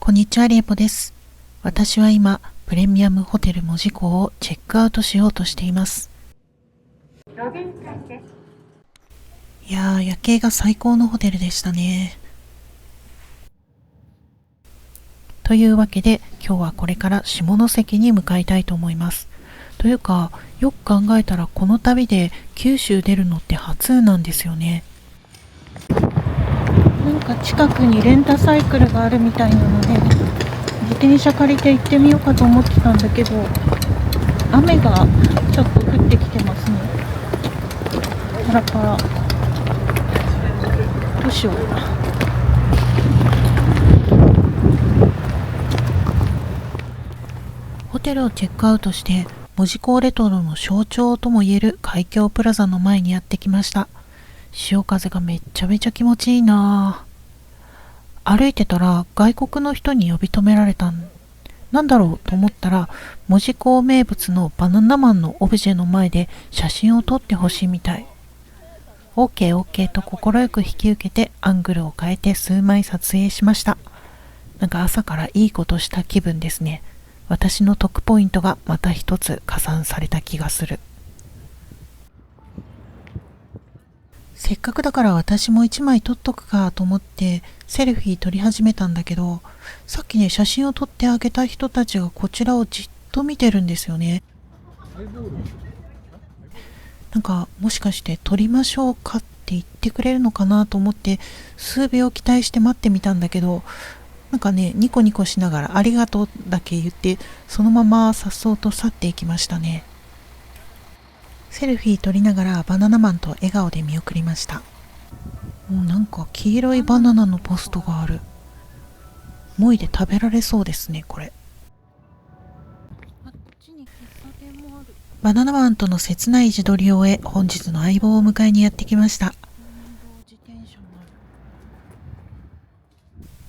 こんにちは、リエポです。私は今、プレミアムホテル門司港をチェックアウトしようとしています。いやー、夜景が最高のホテルでしたね。というわけで、今日はこれから下関に向かいたいと思います。というか、よく考えたらこの旅で九州出るのって初なんですよね。なんか近くにレンタサイクルがあるみたいなので、自転車借りて行ってみようかと思ってたんだけど、雨がちょっと降ってきてますね。パラパラ。どうしよう。ホテルをチェックアウトして、門司港レトロの象徴ともいえる海峡プラザの前にやってきました。潮風がめっちゃめちゃ気持ちいいなぁ。歩いてたら外国の人に呼び止められたなんだろうと思ったら、門司港名物のバナナマンのオブジェの前で写真を撮ってほしいみたい。OK OK と快く引き受けてアングルを変えて数枚撮影しました。なんか朝からいいことした気分ですね。私の得ポイントがまた一つ加算された気がする。せっかくだから私も一枚撮っとくかと思ってセルフィー撮り始めたんだけど、さっきね、写真を撮ってあげた人たちがこちらをじっと見てるんですよね。なんかもしかして撮りましょうかって言ってくれるのかなと思って数秒期待して待ってみたんだけど、なんかね、ニコニコしながらありがとうだけ言ってそのまま颯爽と去っていきましたね。セルフィー撮りながらバナナマンと笑顔で見送りました。もうなんか黄色いバナナのポストがある。もいで食べられそうですね、これ。バナナマンとの切ない自撮りを終え、本日の相棒を迎えにやってきました。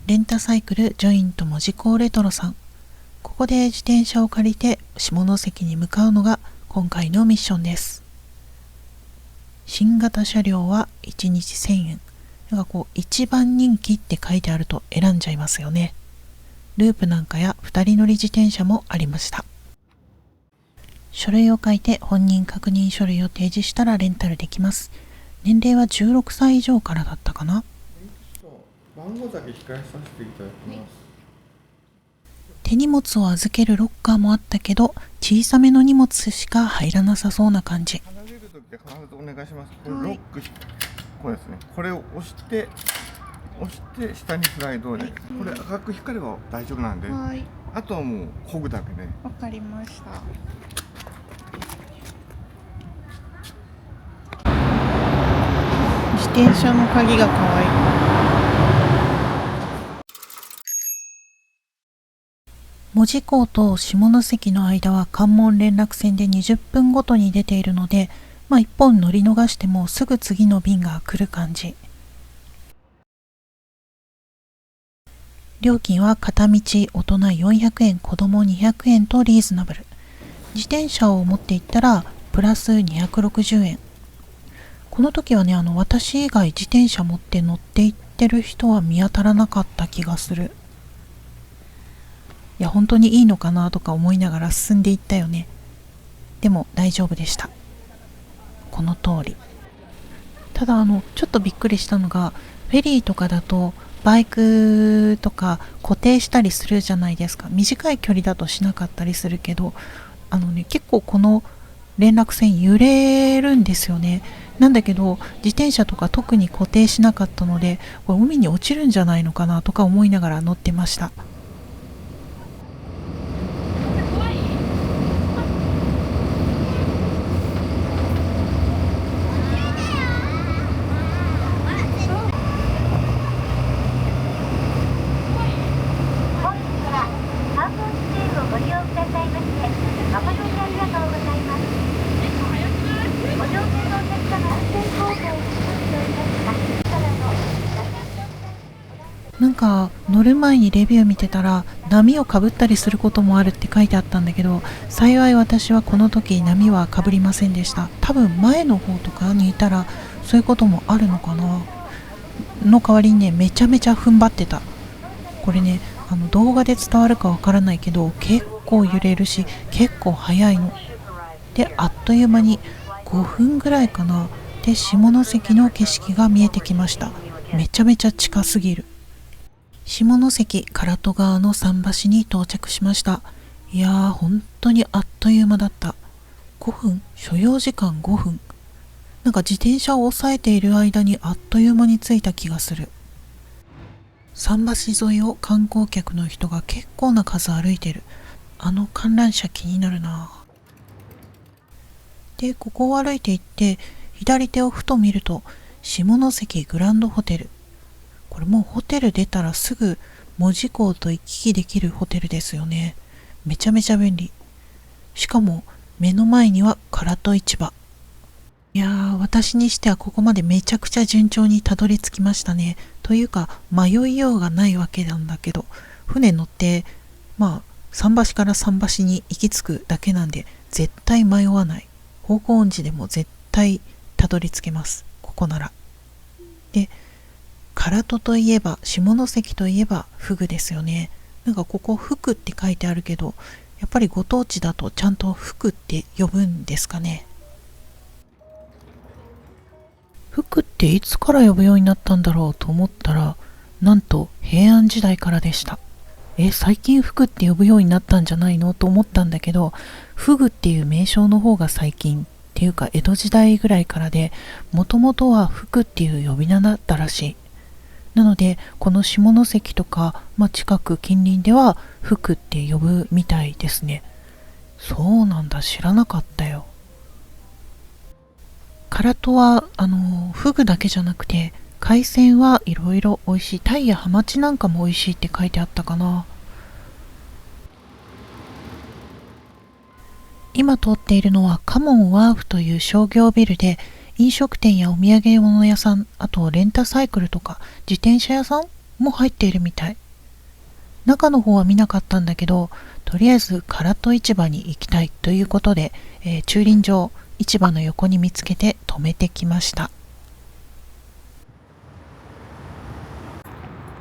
レンタサイクルジョイント門司港レトロさん。ここで自転車を借りて下関に向かうのが今回のミッションです。新型車両は1日1000円。なんかこう一番人気って書いてあると選んじゃいますよね。ループなんかや2人乗り自転車もありました。書類を書いて本人確認書類を提示したらレンタルできます。年齢は16歳以上からだったかな。番号だけ控えさせていただきます。手荷物を預けるロッカーもあったけど、小さめの荷物しか入らなさそうな感じ。離れるときで必ずお願いします。これロック、これですね。これを押して下にスライドで、これ赤く光れば大丈夫なんで、あとはもう漕ぐだけで。わかりました。自転車の鍵が可愛い。門司港と下関の間は関門連絡船で20分ごとに出ているので、1本乗り逃してもすぐ次の便が来る感じ。料金は片道大人400円、子供200円とリーズナブル。自転車を持って行ったらプラス260円。この時はね、私以外自転車持って乗って行ってる人は見当たらなかった気がする。いや、本当にいいのかなとか思いながら進んでいったよね。でも大丈夫でした。この通り。ただちょっとびっくりしたのが、フェリーとかだとバイクとか固定したりするじゃないですか。短い距離だとしなかったりするけど、結構この連絡船揺れるんですよね。なんだけど自転車とか特に固定しなかったので、これ海に落ちるんじゃないのかなとか思いながら乗ってました。なんか乗る前にレビュー見てたら波をかぶったりすることもあるって書いてあったんだけど、幸い私はこの時波はかぶりませんでした。多分前の方とかにいたらそういうこともあるのかな。の代わりにね、めちゃめちゃ踏ん張ってた。これね、動画で伝わるかわからないけど結構揺れるし結構速いので、あっという間に5分ぐらいかなで下関の景色が見えてきました。めちゃめちゃ近すぎる。下関唐戸川の桟橋に到着しました。いやー本当にあっという間だった。5分、所要時間5分。なんか自転車を押さえている間にあっという間に着いた気がする。桟橋沿いを観光客の人が結構な数歩いてる。観覧車気になるな。で、ここを歩いていって左手をふと見ると下関グランドホテル。これもうホテル出たらすぐ門司港と行き来できるホテルですよね。めちゃめちゃ便利。しかも目の前には唐戸市場。いやー、私にしてはここまでめちゃくちゃ順調にたどり着きましたね。というか迷いようがないわけなんだけど、船乗って桟橋から桟橋に行き着くだけなんで絶対迷わない。方向音痴でも絶対たどり着けます、ここなら。で、唐戸といえば下関といえばフグですよね。なんかここ福って書いてあるけど、やっぱりご当地だとちゃんと福って呼ぶんですかね。福っていつから呼ぶようになったんだろうと思ったら、なんと平安時代からでした。最近福って呼ぶようになったんじゃないのと思ったんだけど、フグっていう名称の方が最近っていうか江戸時代ぐらいからで、もともとは福っていう呼び名だったらしい。なのでこの下関とか、近く近隣では福って呼ぶみたいですね。そうなんだ、知らなかったよ。唐戸はフグだけじゃなくて海鮮はいろいろ美味しい。タイやハマチなんかも美味しいって書いてあったかな。今通っているのはカモンワーフという商業ビルで、飲食店やお土産物屋さん、あとレンタサイクルとか自転車屋さんも入っているみたい。中の方は見なかったんだけど、とりあえず唐戸市場に行きたいということで、駐輪場市場の横に見つけて止めてきました。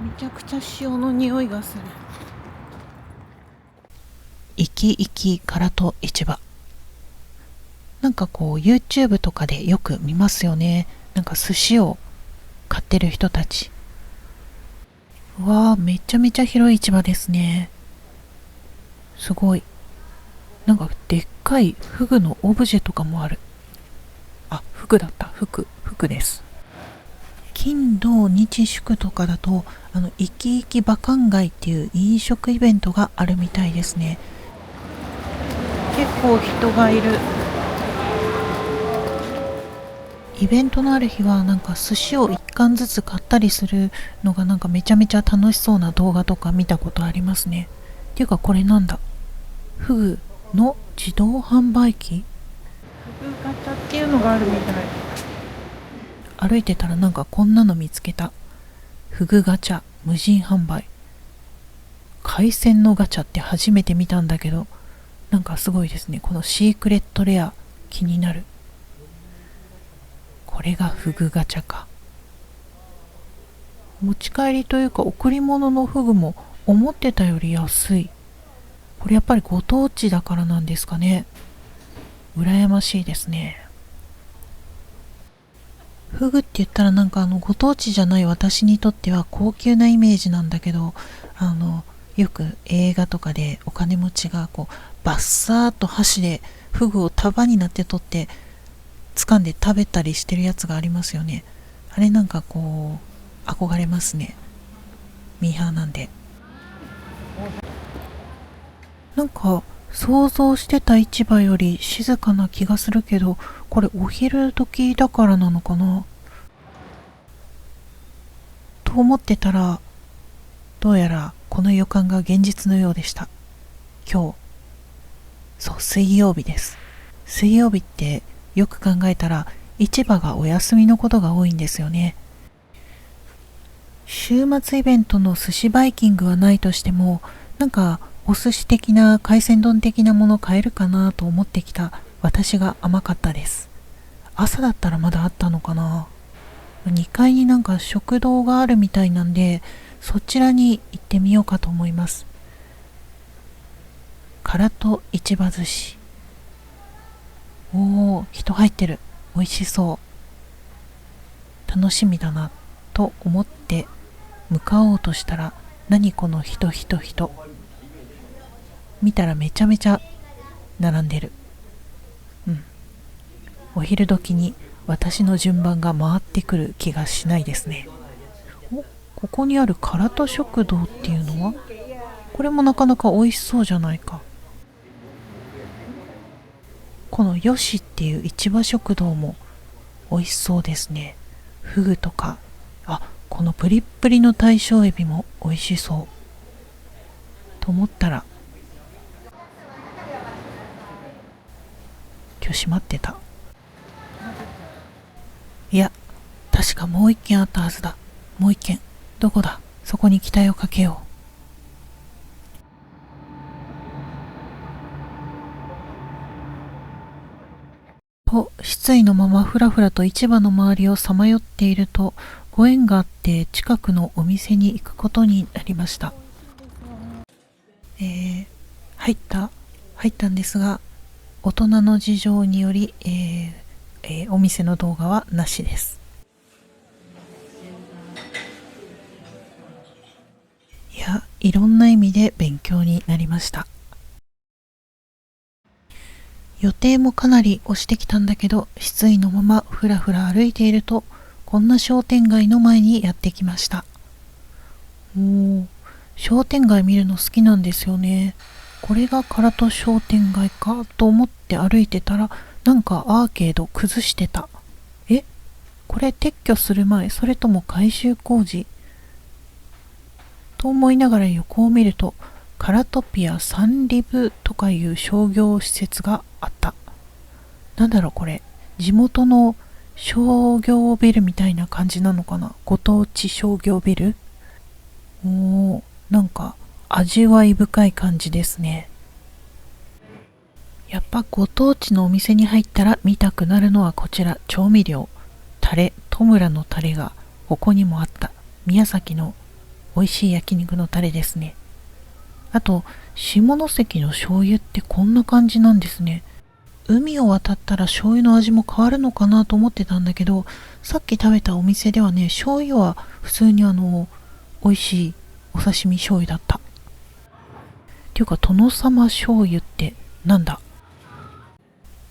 めちゃくちゃ塩の匂いがする。いきいき唐戸市場。なんかYouTube とかでよく見ますよね。なんか寿司を買ってる人たち。うわー、めちゃめちゃ広い市場ですね。すごい。なんかでっかいフグのオブジェとかもある。あ、フグだった。フグです。金土日祝とかだといきいき馬鹿街っていう飲食イベントがあるみたいですね。結構人がいる。イベントのある日はなんか寿司を1貫ずつ買ったりするのがなんかめちゃめちゃ楽しそうな動画とか見たことありますね。っていうかこれなんだ、フグの自動販売機、フグガチャっていうのがあるみたい。歩いてたらなんかこんなの見つけた。フグガチャ無人販売。海鮮のガチャって初めて見たんだけど、なんかすごいですね。このシークレットレア気になる。これがフグガチャか。持ち帰りというか贈り物のフグも思ってたより安い。これやっぱりご当地だからなんですかね。羨ましいですね。フグって言ったらなんかご当地じゃない私にとっては高級なイメージなんだけど、よく映画とかでお金持ちがバッサーっと箸でフグを束になって取って掴んで食べたりしてるやつがありますよね。あれなんか憧れますね。ミーハーなんで。なんか想像してた市場より静かな気がするけど、これお昼時だからなのかなと思ってたら、どうやらこの予感が現実のようでした。今日、水曜日です。水曜日ってよく考えたら市場がお休みのことが多いんですよね。週末イベントの寿司バイキングはないとしても、なんかお寿司的な海鮮丼的なもの買えるかなと思ってきた私が甘かったです。朝だったらまだあったのかな。2階になんか食堂があるみたいなんで、そちらに行ってみようかと思います。唐戸市場寿司。おー、人入ってる。美味しそう。楽しみだなと思って向かおうとしたら、何この人。見たらめちゃめちゃ並んでる。お昼時に私の順番が回ってくる気がしないですね。ここにある唐戸食堂っていうのは、これもなかなか美味しそうじゃないか。このよしっていう市場食堂も美味しそうですね。フグとか、このプリップリの大正エビも美味しそうと思ったら、今日閉まってた。いや、確かもう一軒あったはずだ。もう一軒。どこだ？そこに期待をかけよう。と、失意のままふらふらと市場の周りをさまよっていると、ご縁があって近くのお店に行くことになりました。入ったんですが、大人の事情により、お店の動画はなしです。いや、いろんな意味で勉強になりました。予定もかなり押してきたんだけど、失意のままふらふら歩いていると、こんな商店街の前にやってきました。商店街見るの好きなんですよね。これが唐戸商店街かと思って歩いてたら、なんかアーケード崩してた。これ撤去する前、それとも改修工事と思いながら横を見ると、カラトピアサンリブとかいう商業施設があった。なんだろうこれ、地元の商業ビルみたいな感じなのかな。ご当地商業ビル。なんか味わい深い感じですね。やっぱご当地のお店に入ったら見たくなるのはこちら、調味料。タレ、戸村のタレがここにもあった。宮崎の美味しい焼肉のタレですね。あと、下関の醤油ってこんな感じなんですね。海を渡ったら醤油の味も変わるのかなと思ってたんだけど、さっき食べたお店ではね、醤油は普通に美味しいお刺身醤油だった。っていうか、殿様醤油ってなんだ？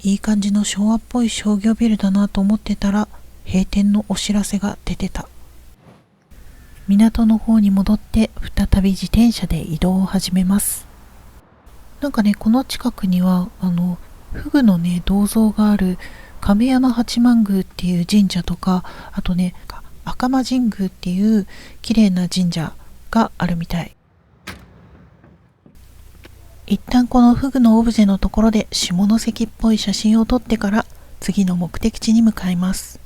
いい感じの昭和っぽい商業ビルだなと思ってたら、閉店のお知らせが出てた。港の方に戻って再び自転車で移動を始めます。なんかね、この近くにはフグのね銅像がある亀山八幡宮っていう神社とか、あとね赤間神宮っていう綺麗な神社があるみたい。一旦このフグのオブジェのところで下関っぽい写真を撮ってから次の目的地に向かいます。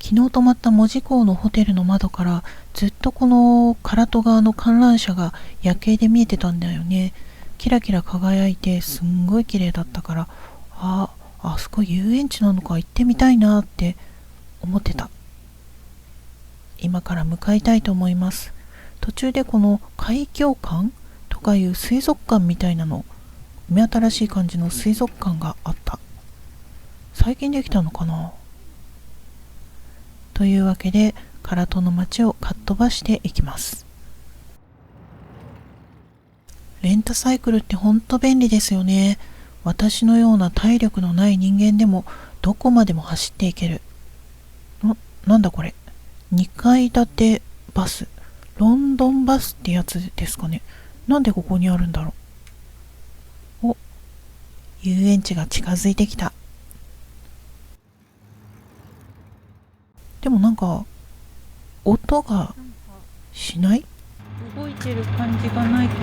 昨日泊まった門司港のホテルの窓からずっとこの唐戸川の観覧車が夜景で見えてたんだよね。キラキラ輝いてすんごい綺麗だったから、あそこ遊園地なのか行ってみたいなって思ってた。今から向かいたいと思います。途中でこの海峡館とかいう水族館みたいなの、目新しい感じの水族館があった。最近できたのかな。というわけで唐戸の街をかっ飛ばしていきます。レンタサイクルってほんと便利ですよね。私のような体力のない人間でもどこまでも走っていける。なんだこれ、2階建てバス、ロンドンバスってやつですかね。なんでここにあるんだろう。遊園地が近づいてきた。でもなんか音がしない？動いてる感じがないけど。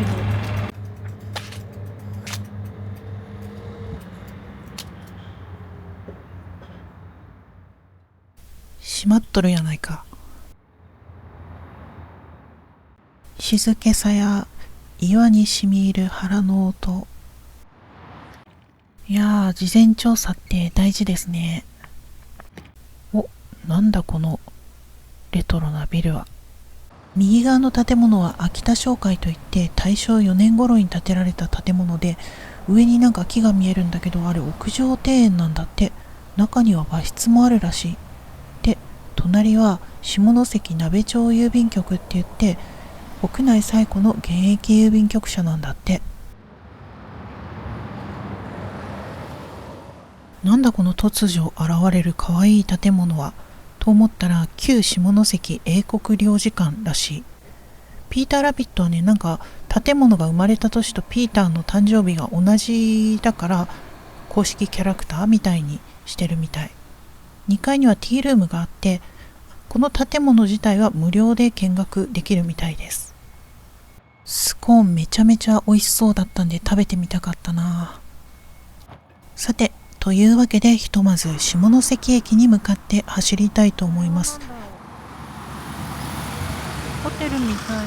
閉まっとるやないか。静けさや岩にしみ入る腹の音。いやー、事前調査って大事ですね。なんだこのレトロなビルは。右側の建物は秋田商会といって大正4年頃に建てられた建物で、上になんか木が見えるんだけど、あれ屋上庭園なんだって。中には和室もあるらしい。で、隣は下関鍋町郵便局って言って、国内最古の現役郵便局舎なんだって。なんだこの突如現れる可愛い建物は、と思ったら旧下関英国領事館らしい。ピーターラビットはね、なんか建物が生まれた年とピーターの誕生日が同じだから公式キャラクターみたいにしてるみたい。2階にはティールームがあって、この建物自体は無料で見学できるみたいです。スコーンめちゃめちゃ美味しそうだったんで食べてみたかったな。さて、というわけでひとまず下関駅に向かって走りたいと思います。ホテルみたい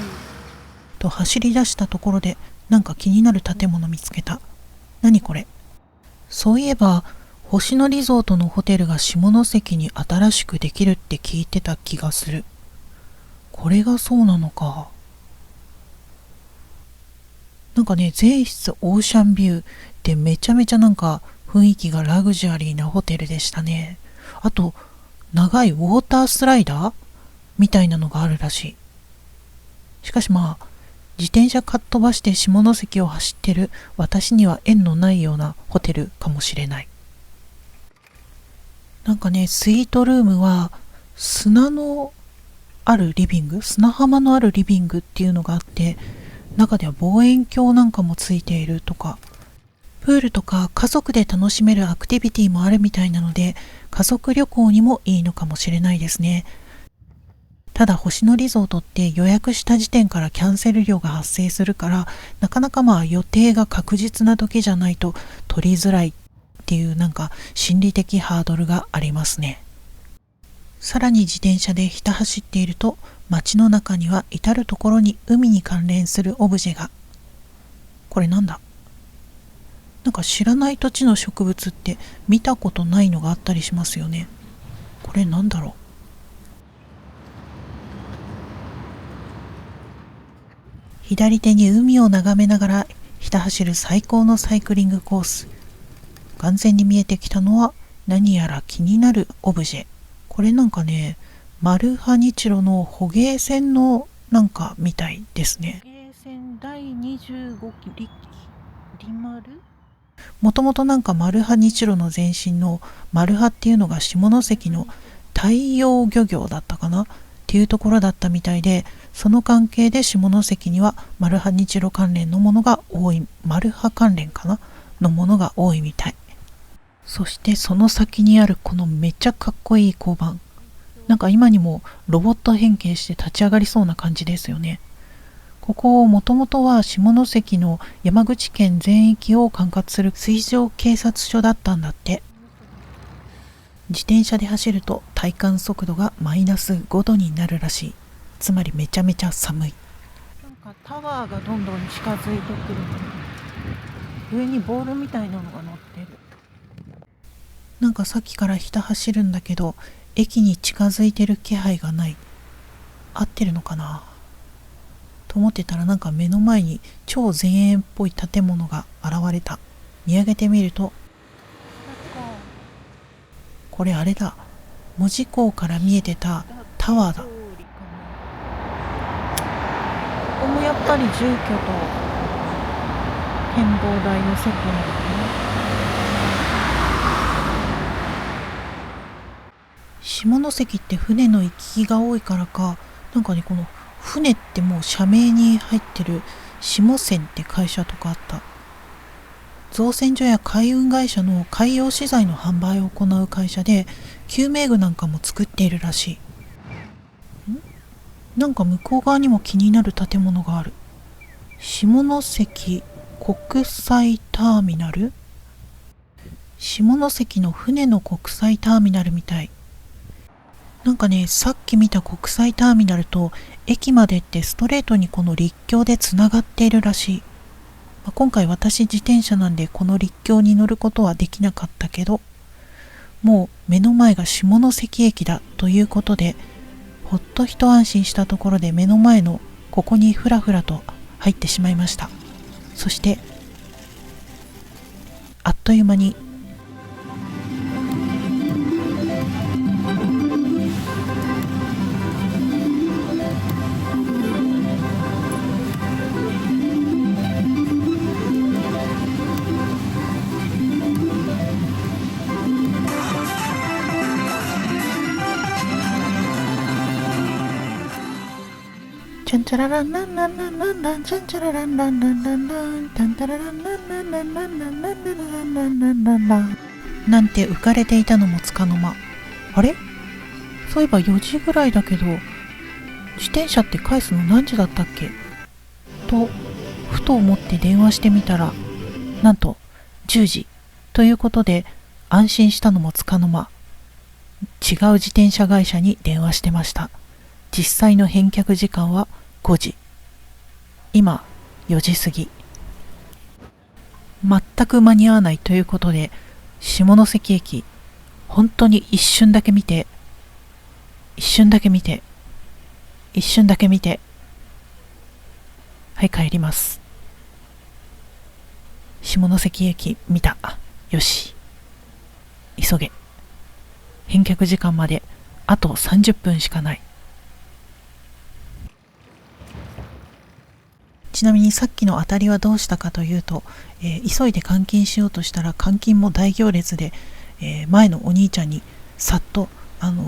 と走り出したところで、なんか気になる建物見つけた。何これ。そういえば星野リゾートのホテルが下関に新しくできるって聞いてた気がする。これがそうなのか。なんかね、全室オーシャンビューでめちゃめちゃなんか雰囲気がラグジュアリーなホテルでしたね。あと長いウォータースライダーみたいなのがあるらしい。しかしまあ自転車かっ飛ばして下関を走ってる私には縁のないようなホテルかもしれない。なんかね、スイートルームは砂のあるリビング、砂浜のあるリビングっていうのがあって、中では望遠鏡なんかもついているとか、プールとか家族で楽しめるアクティビティもあるみたいなので、家族旅行にもいいのかもしれないですね。ただ星野リゾートって予約した時点からキャンセル料が発生するから、なかなかまあ予定が確実な時じゃないと取りづらいっていうなんか心理的ハードルがありますね。さらに自転車でひた走っていると、街の中には至るところに海に関連するオブジェが。これなんだ。なんか知らない土地の植物って見たことないのがあったりしますよね。これなんだろう。左手に海を眺めながらひた走る最高のサイクリングコース。眼前に見えてきたのは何やら気になるオブジェ。これなんかね、マルハニチロの捕鯨船のなんかみたいですね。捕鯨船第25期リマル？もともとなんかマルハニチロの前身のマルハっていうのが下関の太陽漁業だったかなっていうところだったみたいで、その関係で下関にはマルハニチロ関連のものが多い、マルハ関連かなのものが多いみたい。そしてその先にあるこのめっちゃかっこいい交番、なんか今にもロボット変形して立ち上がりそうな感じですよね。ここもともとは下関の山口県全域を管轄する水上警察署だったんだって。自転車で走ると体感速度がマイナス5度になるらしい。つまりめちゃめちゃ寒い。なんかタワーがどんどん近づいてくる。上にボールみたいなのが乗ってる。なんかさっきからひた走るんだけど、駅に近づいてる気配がない。合ってるのかなと思ってたら、なんか目の前に超前衛っぽい建物が現れた。見上げてみると、これあれだ。門司港から見えてたタワーだ。ここもやっぱり住居と展望台のセットなのかな。下関って船の行き来が多いからか、なんかね、この船ってもう社名に入ってる下船って会社とかあった。造船所や海運会社の海洋資材の販売を行う会社で、救命具なんかも作っているらしい。なんか向こう側にも気になる建物がある。下関国際ターミナル？下関の船の国際ターミナルみたい。なんかね、さっき見た国際ターミナルと駅までってストレートにこの陸橋でつながっているらしい。今回私自転車なんでこの陸橋に乗ることはできなかったけど、もう目の前が下関駅だということで、ほっと一安心したところで目の前のここにふらふらと入ってしまいました。そしてあっという間にチャンチャラランランランランランランチャンチャラランランランランランタンタラランランランランランランランランランランランランランなんて浮かれていたのもつかの間。あれ、そういえば4時ぐらいだけど、自転車って返すの何時だったっけとふと思って電話してみたら、なんと10時ということで、安心したのもつかの間、違う自転車会社に電話してました。実際の返却時間は5時。今4時過ぎ。全く間に合わないということで、下関駅本当に一瞬だけ見て、はい、帰ります。下関駅見た。よし、急げ。返却時間まであと30分しかない。ちなみにさっきの当たりはどうしたかというと、急いで換金しようとしたら換金も大行列で、前のお兄ちゃんにさっと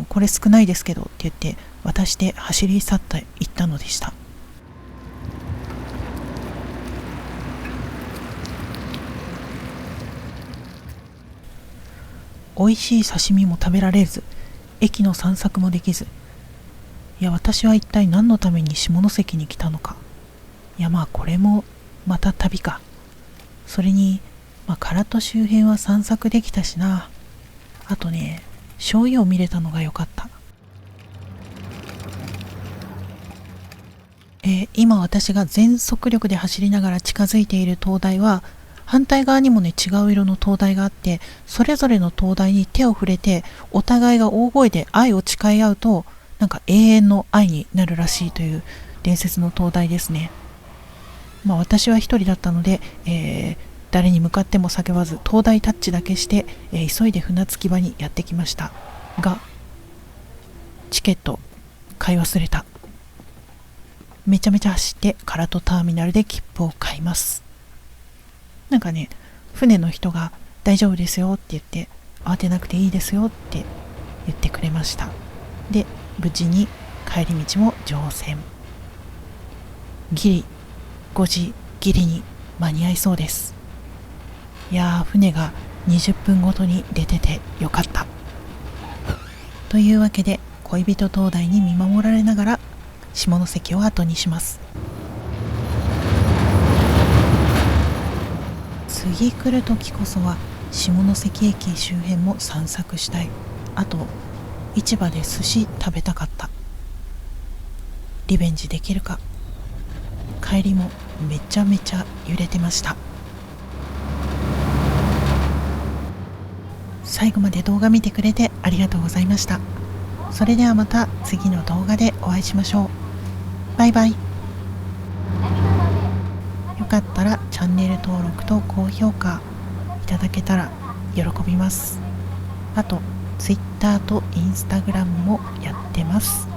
これ少ないですけどって言って渡して走り去っていったのでした。美味しい刺身も食べられず、駅の散策もできず、いや私は一体何のために下関に来たのか。いやまあこれもまた旅か。それに唐戸周辺は散策できたしな。あとね、醤油を見れたのが良かった。今私が全速力で走りながら近づいている灯台は、反対側にもね違う色の灯台があって、それぞれの灯台に手を触れてお互いが大声で愛を誓い合うと、なんか永遠の愛になるらしいという伝説の灯台ですね。私は一人だったので、誰に向かっても叫ばず灯台タッチだけして、急いで船着き場にやってきましたが、チケット買い忘れた。めちゃめちゃ走って唐戸ターミナルで切符を買います。なんかね、船の人が大丈夫ですよって言って、慌てなくていいですよって言ってくれました。で、無事に帰り道も乗船。ギリ5時ギリに間に合いそうです。いやー、船が20分ごとに出ててよかった。というわけで、恋人灯台に見守られながら下関を後にします。次来る時こそは下関駅周辺も散策したい。あと市場で寿司食べたかった。リベンジできるか。帰りもめちゃめちゃ揺れてました。最後まで動画見てくれてありがとうございました。それではまた次の動画でお会いしましょう。バイバイ。よかったらチャンネル登録と高評価いただけたら喜びます。あと Twitter と Instagram もやってます。